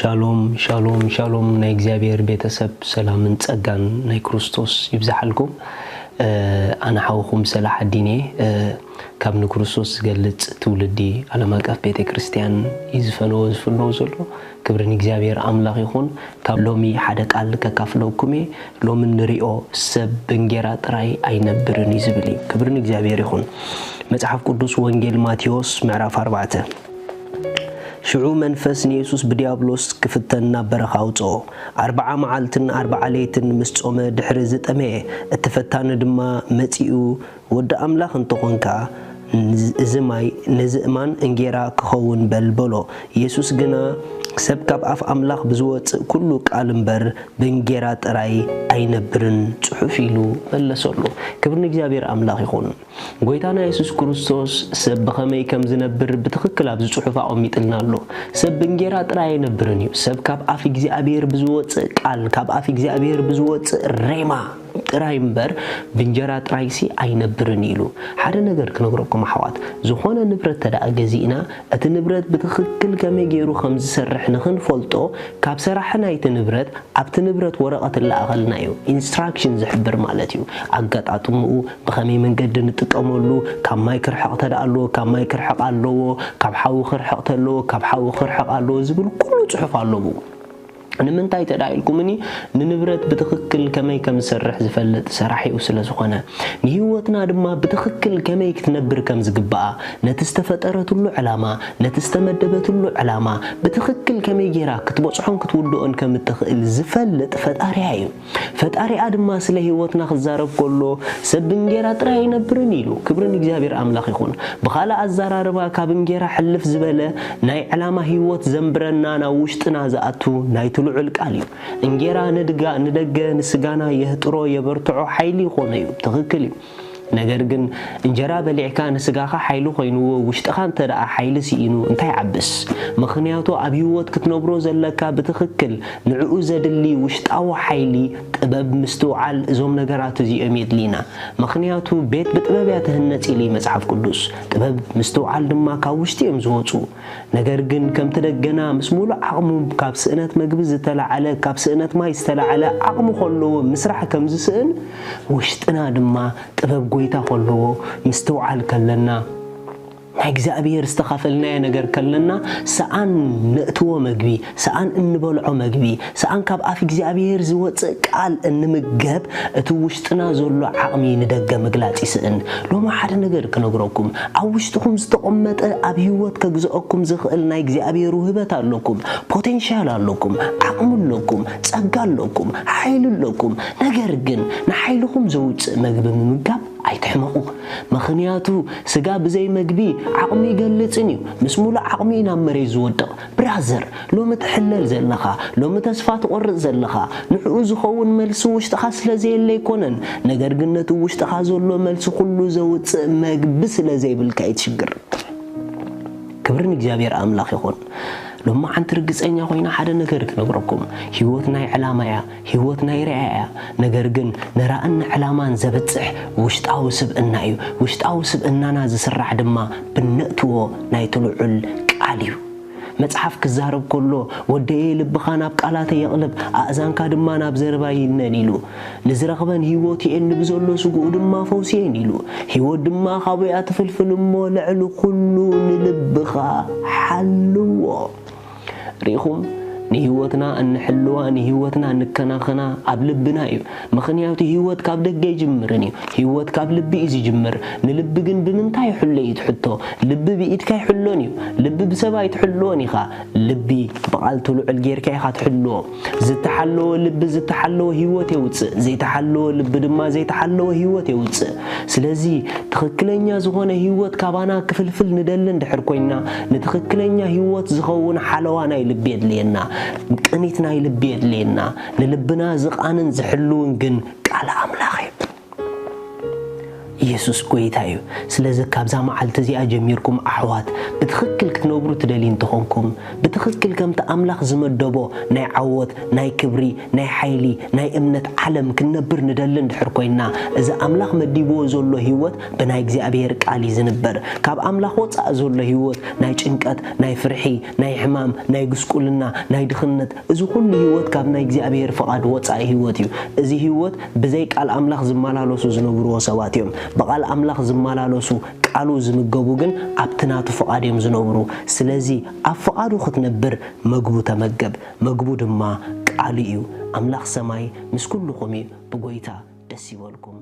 شالوم شالوم شالوم ناي እግዚአብሔር ቤተሰብ ሰላምን ጸጋን ናይ ክርስቶስ ይብዛሐልኩም أنا حاوخم سلاح الديني كابن ክርስቶስ ዝገልጽ ትውልዲ ዓለም አቀፍ ቤተ ክርስቲያን ይዝፈኖ ዘሎ ክብርን እግዚአብሔር አምላክ ይሁን ካብ ሎሚ ሓደ ቃል ከካፍለውኩሜ ሎሚ ንሪኦ ሰብ እንጌራ ጥራይ አይነብርን ይዝብሊ ክብርን እግዚአብሔር ይሁን መጽሐፍ ቅዱስ ወንጌል ማቴዎስ ምዕራፍ 4 شعو منفس نيسوس بديابلوس كفتنا برخاوتو 4 معالتن 4 ليتن مسصومه دحر زطمه اتفتان دما مصيو ود املاح انتقونكا زماي نزمان انجيرا كخون بلبلو يسوس غنا سبكاب اف املاح بزوت كله قال امبر بنجيرا طراي اينبرن صحفيلو ملسولو كبرن እግዚአብሔር አምላክ ይሁን ጎይታና ኢየሱስ ክርስቶስ ሰብ ከመይ ከም ዝነብር በትክክል አብዝ ጽሑፍ አውሚጥልናሎ ሰብ እንጌራ ጥራይ አይነብርን ሰብ ካብ አፍ እግዚአብሔር ብዙወጽ ቃል ካብ አፍ እግዚአብሔር ብዙወጽ ሬማ ጥራይ እምበር በእንጀራ ጥራይ ሲ አይነብርን ይሉ ሓደ ነገር ክነግረኩም አሕዋት ዝኾነ ንብረት ተዳገዚና እቲ ንብረት በትክክል ከመይ ገይሩ ከም ዝሰርሕ ንኽን ፈልጦ ካብ ሰራሕና እቲ ንብረት ኣብቲ ንብረት ወረቀት ላአኸልናዩ ኢንስትራክሽን ዝሕብር ማለት እዩ አጋጣጥሙኡ በከመይ መንገድ ንጥቀመሉ ካብ ማይ ክርሕቕ ተዳአሎ ካብ ማይ ክርሕቕ ኣለዎ ካብ ሓው ክርሕቕ ተለዎ ካብ ሓው ክርሕቕ ኣለዎ ዝብል ኩሉ ጽሑፍ ኣለዎ ንምንታይ ተዳይልኩምኒ ንንብረት በትክክል ከመይ ከም ዝሰርሕ ዝፈልጥ ሰራሒው ስለዝኾነ ንህይወትና ድማ በትክክል ከመይ ክትነብር ከም ዝግባአ ነትስተፈጠረትሉ ዕላማ ነትስተመደበትሉ ዕላማ በትክክል ከመይ ጌራ ክትበጽሖን ክትውልዶን ከም ትኽእል ዝፈልጥ ፈጣሪያ እዩ ፈጣሪያ ድማ ስለ ህይወትና ክዛረብ ከሎ ሰብ እንጌራ ጥራይ አይነብርን ይሉ ክብርን እግዚአብሔር አምላክ ይሁን በኻላ አዛራርባ ካብ እንጌራ ሕልፍ ዝበለ ናይ ዕላማ ህይወት ዘምብረና ና ውሽጥና ዘአቱ ናይ ልዑል ቃል እዩ እንጌራ ንደገ ንስጋና የህጥሮ የበርትዖ ኃይል ይኾነዩ ትክክል ነገር ግን እንጀራ በሊዕካ ንስጋኻ ኃይሉ ኮይኑዎ ውሽጥኻ እንተዳ ኃይል ሲኢኑ እንታይ ዓብስ ምኽንያቱ ኣብ ህይወት ክትነብሮ ዘለካ በትክክል ንዕኡ ዘድሊ ውሽጣዊ ኃይሊ ጥበብ ምስተውዓል እዞም ነገራት እዚኦም የድሊና ምኽንያቱ ቤት በጥበብ ያተህነጽ ኢሊ መጽሐፍ ቅዱስ ጥበብ ምስተውዓል ድማ ካብ ውሽጢኦም ዝወጹ ነገር ግን ከም ተደገና ምስሙሉ ዓቕሙ ካብ ስእነት ምግቢ ዝተላዓለ ካብ ስእነት ማይ ዝተላዓለ ዓቕሙ ከለዎ ምስራሕ ከም ዝስእን ውሽጥና ድማ ጥበብ ጎይታ ከለዎ ምስተውዓል ከለና እግዚአብሔር استخافلنا ነገር ከለና ሰአን ነእትዎ መግቢ ሰአን እንበልዖ መግቢ ሰአን ካብ አፍ እግዚአብሔር ዝወጽእ ቃል እንምገብ እቲ ውሽጥና ዘሎ ዓቕሚ ንደገ መግላጽ ይስእን ሎማ ሓደ ነገር ክነግረኩም ኣብ ውሽጥኩም ዝተቀመጠ ኣብ ህይወት ከግዘአኩም ዝኽእል ናይ እግዚአብሔር ውህበት ኣለኩም ፖቴንሻል ኣለኩም ዓቕሚ ኣለኩም ጸጋ ኣለኩም ኃይል ኣለኩም ነገር ግን ንኃይልኩም ዘውጽእ መግቢ ምምጋብ አይተሕመቁ ምኽንያቱ ስጋ ብዘይ መግቢ ዓቕሚ ይገልጽን እዩ ምስሙሉ ዓቕሚ ናብ መሬት ዝወድቕ ብራዘር ሎሚ ትሕለል ዘለኻ ሎሚ ተስፋ ትቆርጽ ዘለኻ ንዕኡ ዝኸውን መልሲ ውሽጥኻ ስለዘየለ ይኮነን ነገር ግን ነቲ ውሽጥኻ ዘሎ መልሲ ኩሉ ዘውጽእ መግቢ ስለዘይብልካ ይትሽግር ክብርን እግዚአብሔር አምላክ ይኹን لما عن ترجسينيا خوينا حدا نجرك نقرأكم هيوتنا علامة هيوتنا رعاية نجرجن نرى أن علامان زبتح وشت أوسب النايو وشت أوسب النانا زسرع دما بالنقطو نايتلو عل كاليو متحف كزارب كله ودي لبخانا بقالات يقلب أذان كادما نابزربا يننيلو نزرقبن هيوتي إن بزولو سوق دما فوسين يلو هيوت دما خابئات فلفل لعلو كله نلبخا حلو ريخم نهيوتنا أن حلوا نهيوتنا نكناخنا قبلبنا إيو مخنياتي هيوت كاب دقة يجمرني هيوت كاب لبي إزي جمر نلب جن بمنتاي حلي يتحطه لب بإيد كاي حلوني لب بسبا يتحلوني خا لبي بقالتو الجير كاي خا تحلو زت حلو لب زت حلو هيوت يوتس زي تحلو لب دما زي تحلو هيوت يوتس سلازي تخكلنيا زغونه هيوت كابانا كفلفل ندلن دحر كوينا نتخكلنيا هيوت زغون حلوانا يلبيد لينا قنيتنا يلبيد لينا نلبنا زقانن زحلون جن قال املاخي ኢየሱስ ጎይታዩ ስለዚ ካብዛ መዓልቲ እዚኣ ጀሚርኩም ኣሕዋት ብትኽክል ክትነብሩ ትደልዩ እንትኾንኩም ብትኽክል ከምቲ ኣምላኽ ዝመደቦ ናይ ዓወት ናይ ክብሪ ናይ ሓይሊ ናይ እምነት ዓለም ክንነብር ንደሊ እንድሕር ኮይና እዚ ኣምላኽ መዲብዎ ዘሎ ህይወት ብናይ እግዚኣብሔር ቃል ዝንበር ካብ ኣምላኽ ወፃእ ዘሎ ህይወት ናይ ጭንቀት ናይ ፍርሒ ናይ ሕማም ናይ ጉስቁልና ናይ ድኽነት እዚ ኩሉ ህይወት ካብ ናይ እግዚኣብሔር ፍቓድ ወፃኢ ህይወት እዩ እዚ ህይወት ብዘይ ቃል ኣምላኽ ዝመላለሱ ዝነብርዎ ሰባት እዮም በቃል ኣምላኽ ዝመላለሱ ቃሉ ዝምገቡ ግን ኣብትናቱ ፍቓድ እዮም ዝነብሩ ስለዚ ኣብ ፍቓዱ ክትነብር መግቡ ተመገብ መግቡ ድማ ቃሉ እዩ ኣምላኽ ሰማይ ምስ ኩልኩም ብጎይታ ደስ ይበልኩም